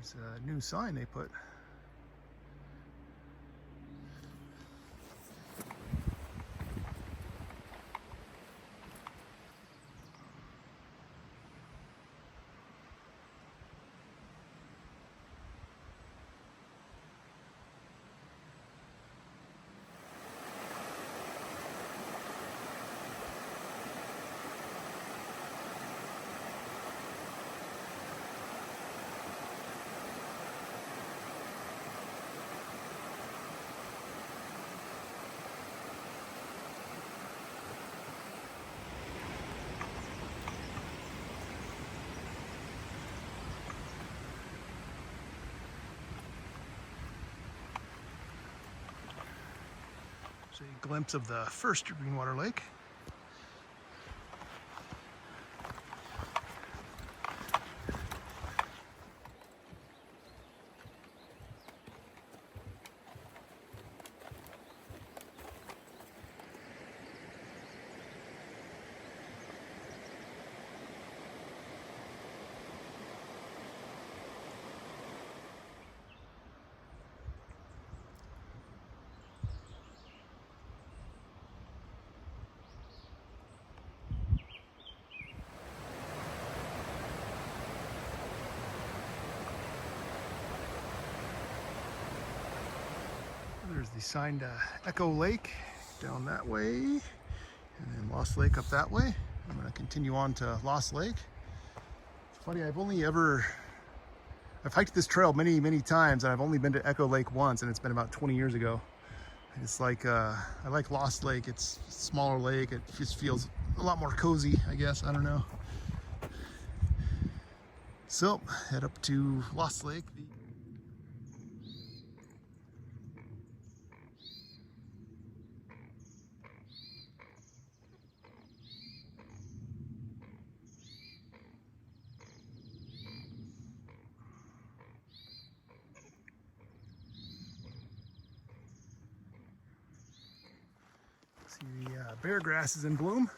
There's a new sign they put. So a glimpse of the first Greenwater Lake. There's the sign to Echo Lake down that way, and then Lost Lake up that way. I'm going to continue on to Lost Lake. It's funny, I've hiked this trail many times, and I've only been to Echo Lake once, and it's been about 20 years ago. It's like, I like Lost Lake. It's a smaller lake. It just feels a lot more cozy, I guess. I don't know. So, head up to Lost Lake. See the bear grass is in bloom.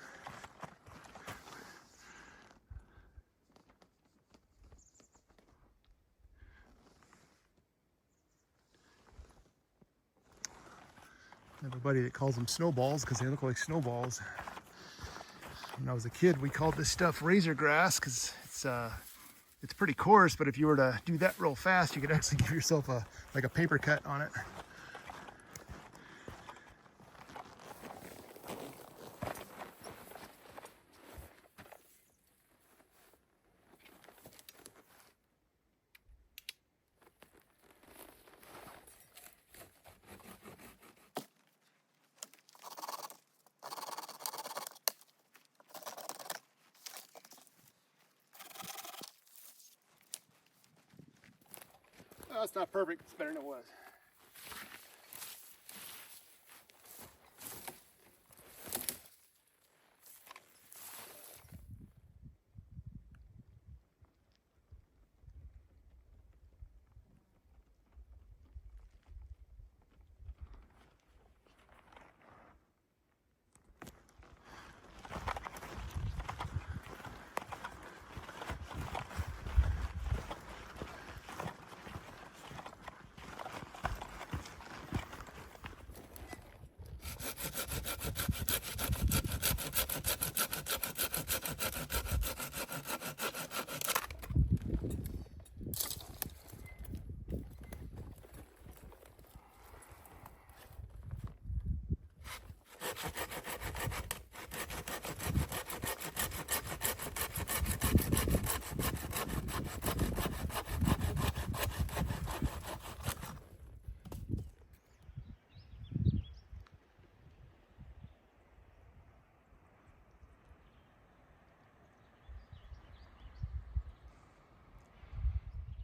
I have a buddy that calls them snowballs because they look like snowballs. When I was a kid, we called this stuff razor grass because it's pretty coarse, but if you were to do that real fast, you could actually give yourself like a paper cut on it. Oh, it's not perfect, it's better than it was.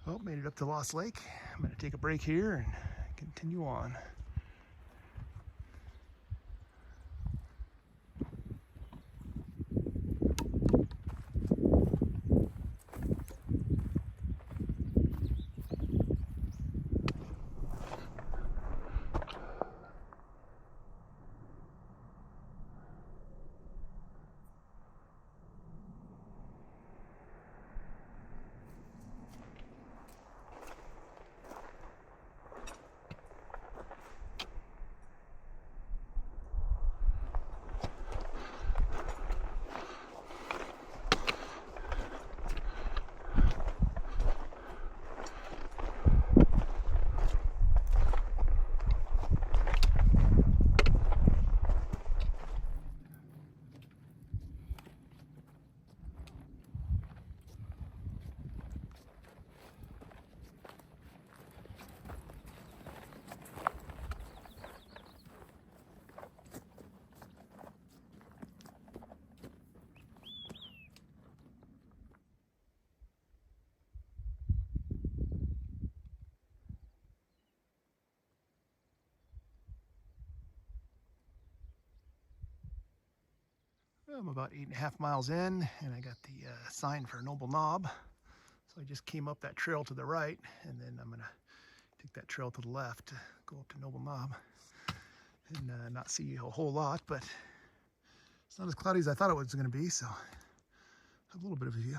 Oh, made it up to Lost Lake. I'm going to take a break here and continue on. I'm about 8.5 miles in, and I got the sign for Noble Knob. So I just came up that trail to the right, and then I'm gonna take that trail to the left to go up to Noble Knob and not see a whole lot, but it's not as cloudy as I thought it was gonna be, so I have a little bit of a view.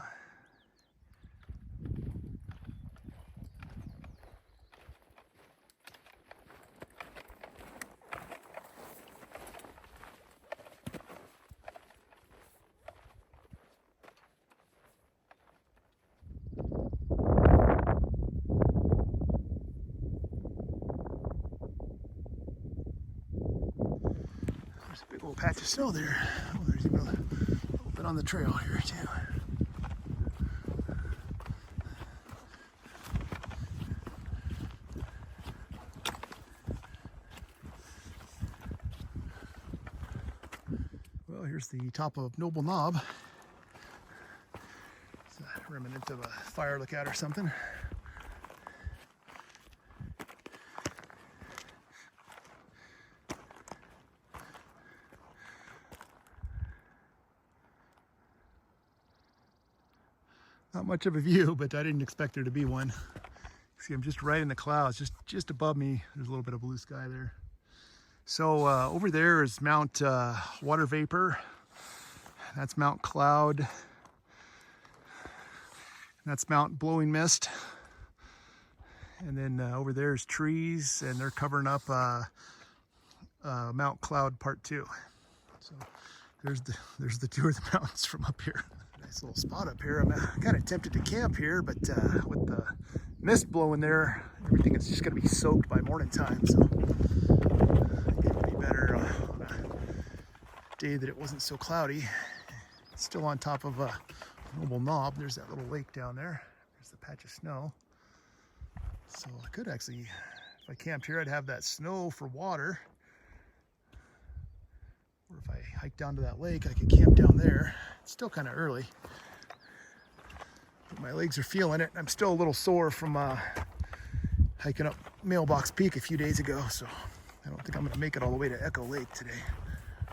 There's a big old patch of snow there. Oh, there's even a little bit on the trail here too. Well, here's the top of Noble Knob. It's a remnant of a fire lookout or something. Not much of a view, but I didn't expect there to be one. See, I'm just right in the clouds, just above me. There's a little bit of blue sky there. So over there is Mount Water Vapor. That's Mount Cloud. That's Mount Blowing Mist. And then over there is trees, and they're covering up Mount Cloud Part 2. So there's the two of the mountains from up here. Nice little spot up here. I'm kind of tempted to camp here, but with the mist blowing there, everything is just going to be soaked by morning time. So it would be better on a day that it wasn't so cloudy. It's still on top of Noble Knob. There's that little lake down there. There's the patch of snow. So I could actually, if I camped here, I'd have that snow for water. Or if I hike down to that lake, I could camp down there. It's still kind of early, but my legs are feeling it. I'm still a little sore from hiking up Mailbox Peak a few days ago, so I don't think I'm going to make it all the way to Echo Lake today.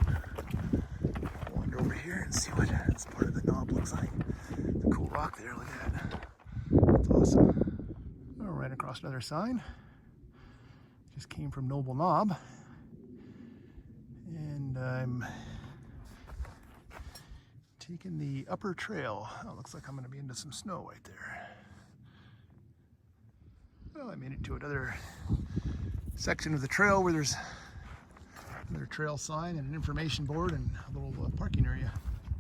I'll wander over here and see what this part of the knob looks like. It's a cool rock there, look at that. That's awesome. Oh, right across another sign. Just came from Noble Knob. And I'm taking the upper trail. Oh, looks like I'm going to be into some snow right there. Well, I made it to another section of the trail where there's another trail sign and an information board and a little parking area.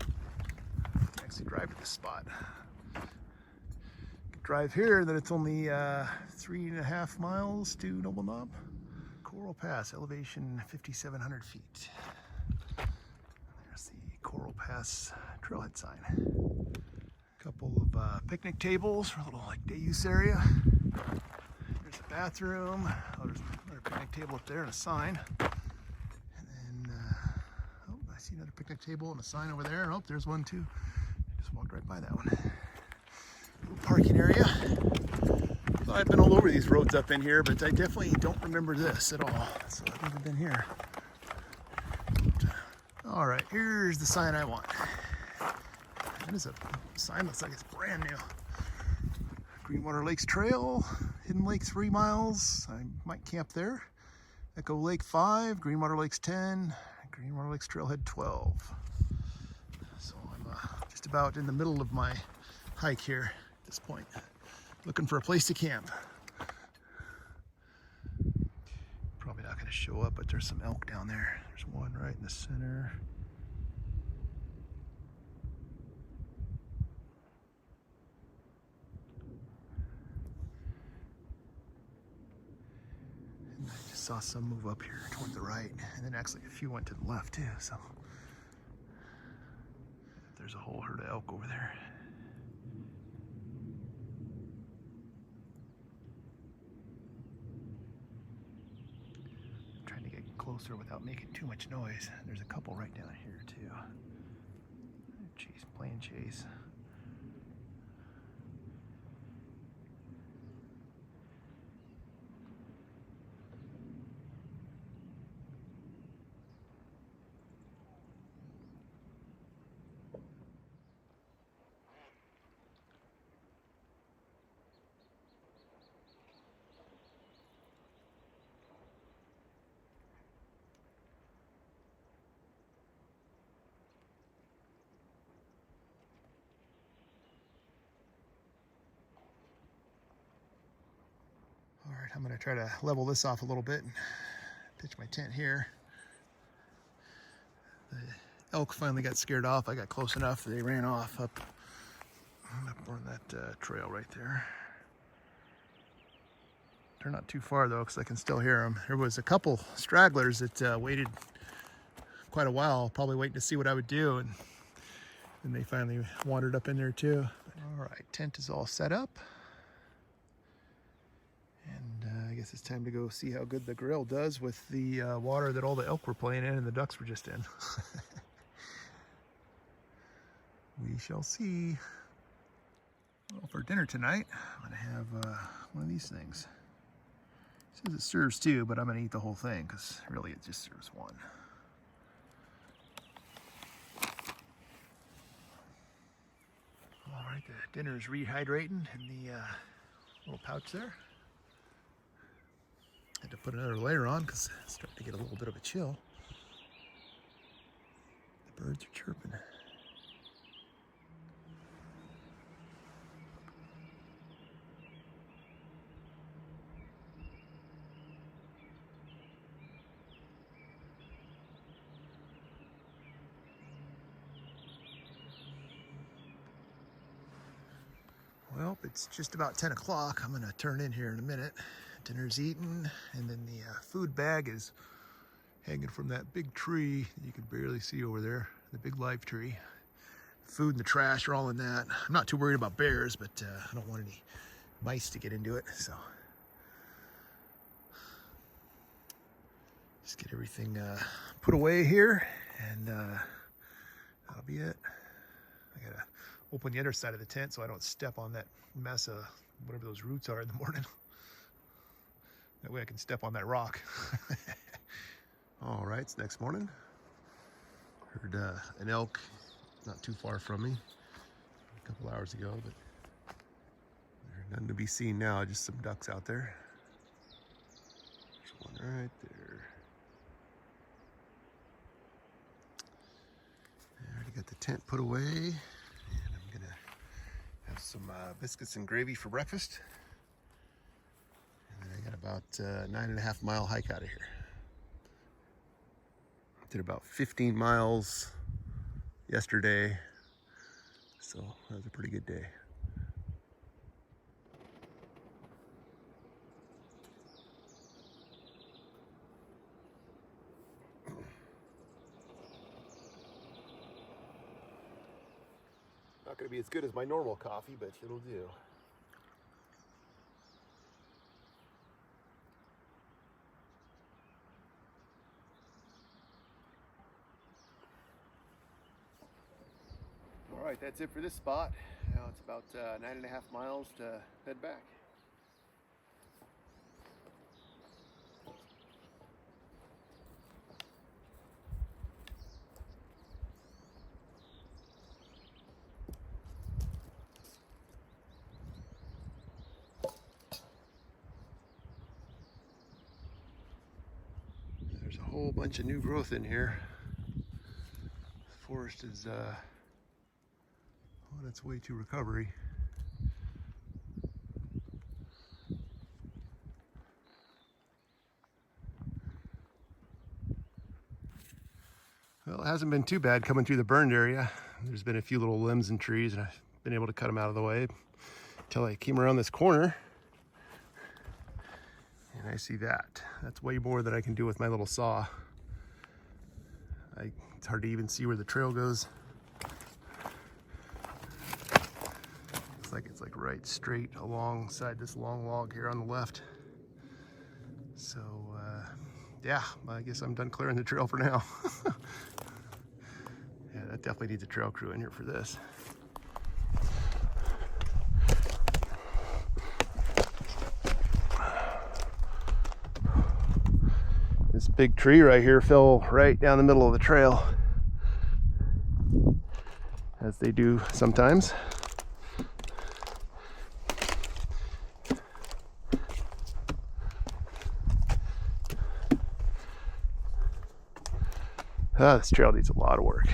I can actually drive to this spot. Drive here, then it's only 3.5 miles to Noble Knob. Corral Pass, elevation 5,700 feet. There's the Corral Pass trailhead sign. A couple of picnic tables for a little like day use area. There's a bathroom. Oh, there's another picnic table up there and a sign. And then, oh, I see another picnic table and a sign over there. Oh, there's one too. Just walked right by that one. Little parking area. I've been all over these roads up in here, but I definitely don't remember this at all. So I've never been here. All right, here's the sign I want. That is a sign, looks like it's brand new. Greenwater Lakes Trail, Hidden Lake 3 miles. I might camp there. Echo Lake 5, Greenwater Lakes 10, Greenwater Lakes Trailhead 12. So I'm just about in the middle of my hike here at this point. Looking for a place to camp. Probably not going to show up, but there's some elk down there. There's one right in the center. And I just saw some move up here toward the right, and then actually a few went to the left too. So there's a whole herd of elk over there. Closer without making too much noise. There's a couple right down here too. Jeez, playing chase. I'm gonna try to level this off a little bit and pitch my tent here. The elk finally got scared off. I got close enough. They ran off up on that trail right there. They're not too far though, because I can still hear them. There was a couple stragglers that waited quite a while, probably waiting to see what I would do, and they finally wandered up in there too. All right, tent is all set up, and I guess it's time to go see how good the grill does with the water that all the elk were playing in and the ducks were just in. We shall see. Well, for dinner tonight, I'm gonna have one of these things. It says it serves two, but I'm gonna eat the whole thing because really it just serves one. All right, the dinner is rehydrating in the little pouch there. Had to put another layer on because it's starting to get a little bit of a chill. The birds are chirping. Well, it's just about 10 o'clock. I'm gonna turn in here in a minute. Dinner's eaten, and then the food bag is hanging from that big tree that you can barely see over there, the big live tree. Food and the trash are all in that. I'm not too worried about bears, but I don't want any mice to get into it, so. Just get everything put away here, and that'll be it. I gotta open the other side of the tent so I don't step on that mess of whatever those roots are in the morning. That way I can step on that rock. All right, it's next morning. Heard an elk not too far from me a couple hours ago, but there's nothing to be seen now, just some ducks out there. There's one right there. I already got the tent put away. And I'm gonna have some biscuits and gravy for breakfast. And then I got about 9.5 mile hike out of here. Did about 15 miles yesterday, so that was a pretty good day. Not gonna be as good as my normal coffee, but it'll do. All right, that's it for this spot. Now it's about 9.5 miles to head back. There's a whole bunch of new growth in here. The forest is on its way to recovery. Well, it hasn't been too bad coming through the burned area. There's been a few little limbs and trees, and I've been able to cut them out of the way until I came around this corner. And I see that. That's way more than I can do with my little saw. It's hard to even see where the trail goes. It's like right straight alongside this long log here on the left. So yeah, I guess I'm done clearing the trail for now. Yeah, that definitely needs a trail crew in here for this. This big tree right here fell right down the middle of the trail, as they do sometimes. This trail needs a lot of work.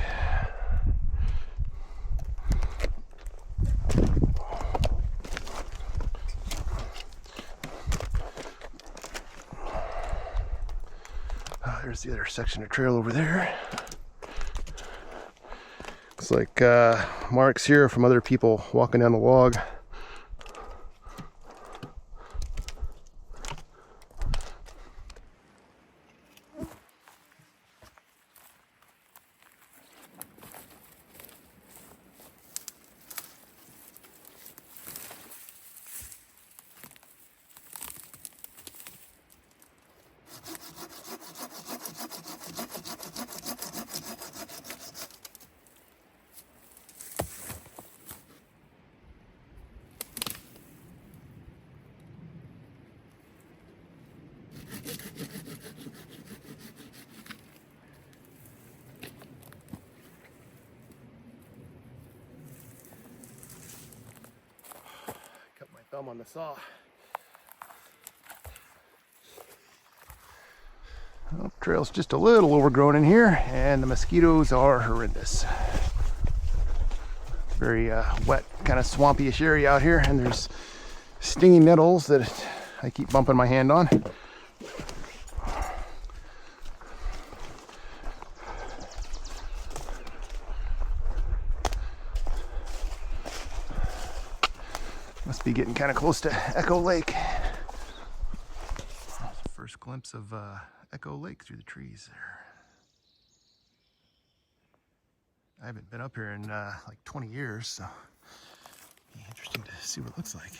There's the other section of trail over there. Looks like marks here from other people walking down the log. Cut my thumb on the saw. Well, trail's just a little overgrown in here, and the mosquitoes are horrendous. Very wet, kind of swampy-ish area out here, and there's stinging nettles that I keep bumping my hand on. Must be getting kind of close to Echo Lake. First glimpse of Echo Lake through the trees there. I haven't been up here in like 20 years, so it'll be interesting to see what it looks like.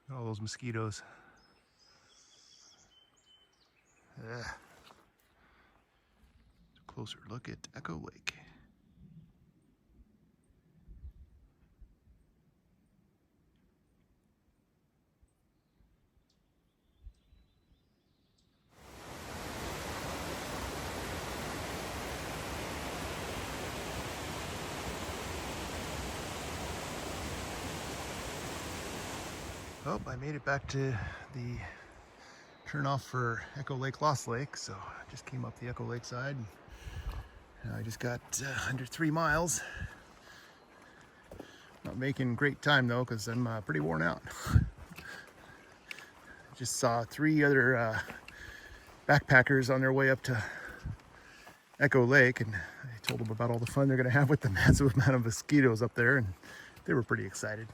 Look at all those mosquitoes. Closer look at Echo Lake. Oh, I made it back to the turnoff for Echo Lake, Lost Lake, so I just came up the Echo Lake side. And I just got under 3 miles. Not making great time though, because I'm pretty worn out. Just saw 3 other backpackers on their way up to Echo Lake, and I told them about all the fun they're going to have with the massive amount of mosquitoes up there, and they were pretty excited.